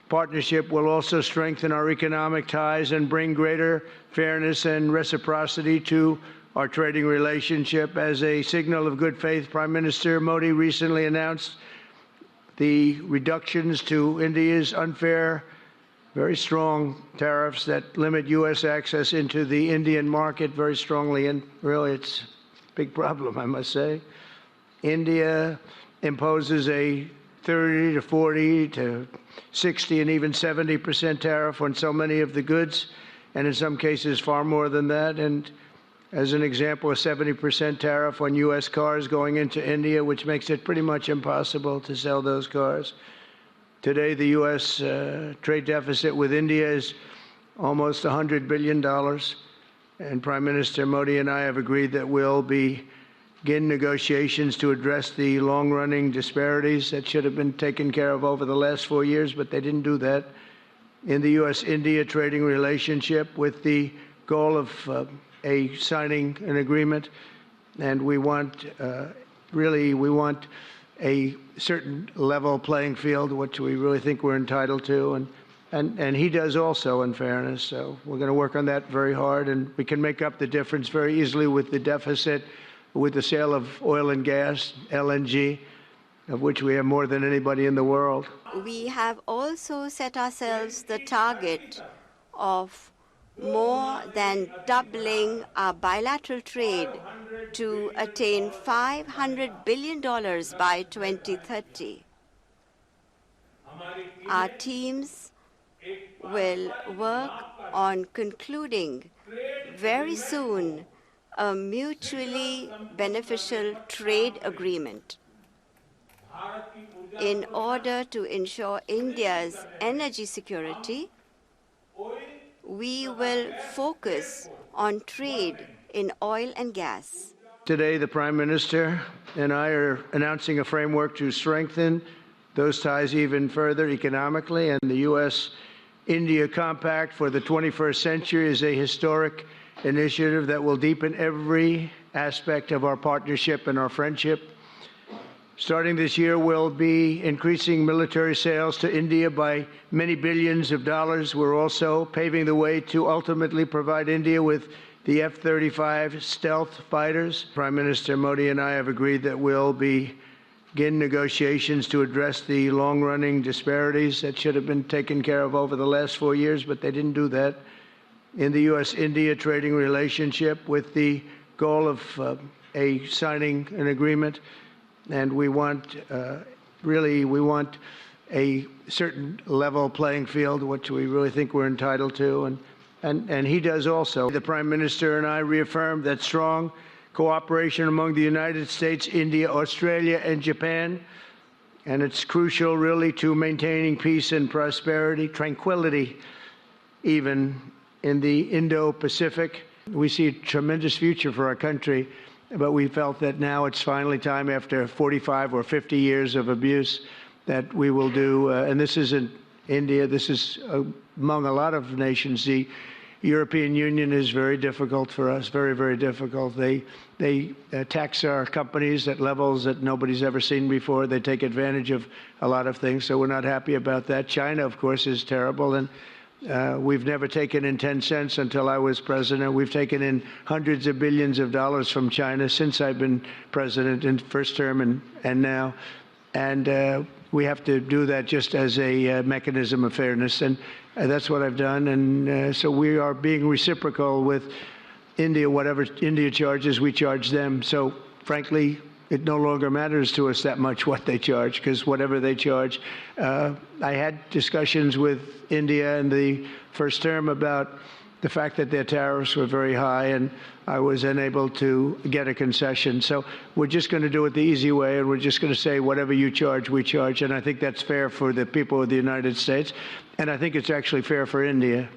partnership will also strengthen our economic ties and bring greater fairness and reciprocity to our trading relationship. As a signal of good faith, Prime Minister Modi recently announced the reductions to India's unfair, very strong tariffs that limit U.S. access into the Indian market very strongly. And really, it's a big problem, I must say. India imposes a 30 to 40 to 60 and even 70% tariff on so many of the goods, and in some cases far more than that. And as an example, a 70% tariff on U.S. cars going into India, which makes it pretty much impossible to sell those cars. Today, the U.S. Trade deficit with India is almost $100 billion, and Prime Minister Modi and I have agreed that we'll begin negotiations to address the long-running disparities that should have been taken care of over the last 4 years, but they didn't do that, in the U.S.-India trading relationship, with the goal of signing an agreement. And we want, we want a certain level playing field, which we really think we're entitled to, and he does also, in fairness. So we're going to work on that very hard, and we can make up the difference very easily with the deficit, with the sale of oil and gas, LNG, of which we have more than anybody in the world. We have also set ourselves the target of more than doubling our bilateral trade to attain $500 billion by 2030. Our teams will work on concluding very soon a mutually beneficial trade agreement in order to ensure India's energy security. We will focus on trade in oil and gas. Today, the Prime Minister and I are announcing a framework to strengthen those ties even further economically, and the U.S.-India Compact for the 21st century is a historic initiative that will deepen every aspect of our partnership and our friendship. Starting this year, we'll be increasing military sales to India by many billions of dollars. We're also paving the way to ultimately provide India with the F-35 stealth fighters. Prime Minister Modi and I have agreed that we'll begin negotiations to address the long-running disparities that should have been taken care of over the last 4 years, but they didn't do that, in the U.S.-India trading relationship, with the goal of signing an agreement. And we want, we want a certain level playing field, which we really think we're entitled to, and he does also. The Prime Minister and I reaffirmed that strong cooperation among the United States, India, Australia, and Japan, and it's crucial, really, to maintaining peace and prosperity, tranquility, even in the Indo-Pacific. We see a tremendous future for our country, but we felt that now it's finally time, after 45 or 50 years of abuse, that we will do, and this isn't India, this is among a lot of nations. The European Union is very difficult for us, very, very difficult. They tax our companies at levels that nobody's ever seen before. They take advantage of a lot of things, so we're not happy about that. China, of course, is terrible, and we've never taken in 10 cents until I was president. We've taken in hundreds of billions of dollars from China since I've been president, in first term and now. And we have to do that just as a mechanism of fairness. And that's what I've done. And so we are being reciprocal with India. Whatever India charges, we charge them. So frankly, it no longer matters to us that much what they charge, because whatever they charge. I had discussions with India in the first term about the fact that their tariffs were very high, and I was unable to get a concession. So we're just going to do it the easy way, and we're just going to say whatever you charge, we charge. And I think that's fair for the people of the United States, and I think it's actually fair for India.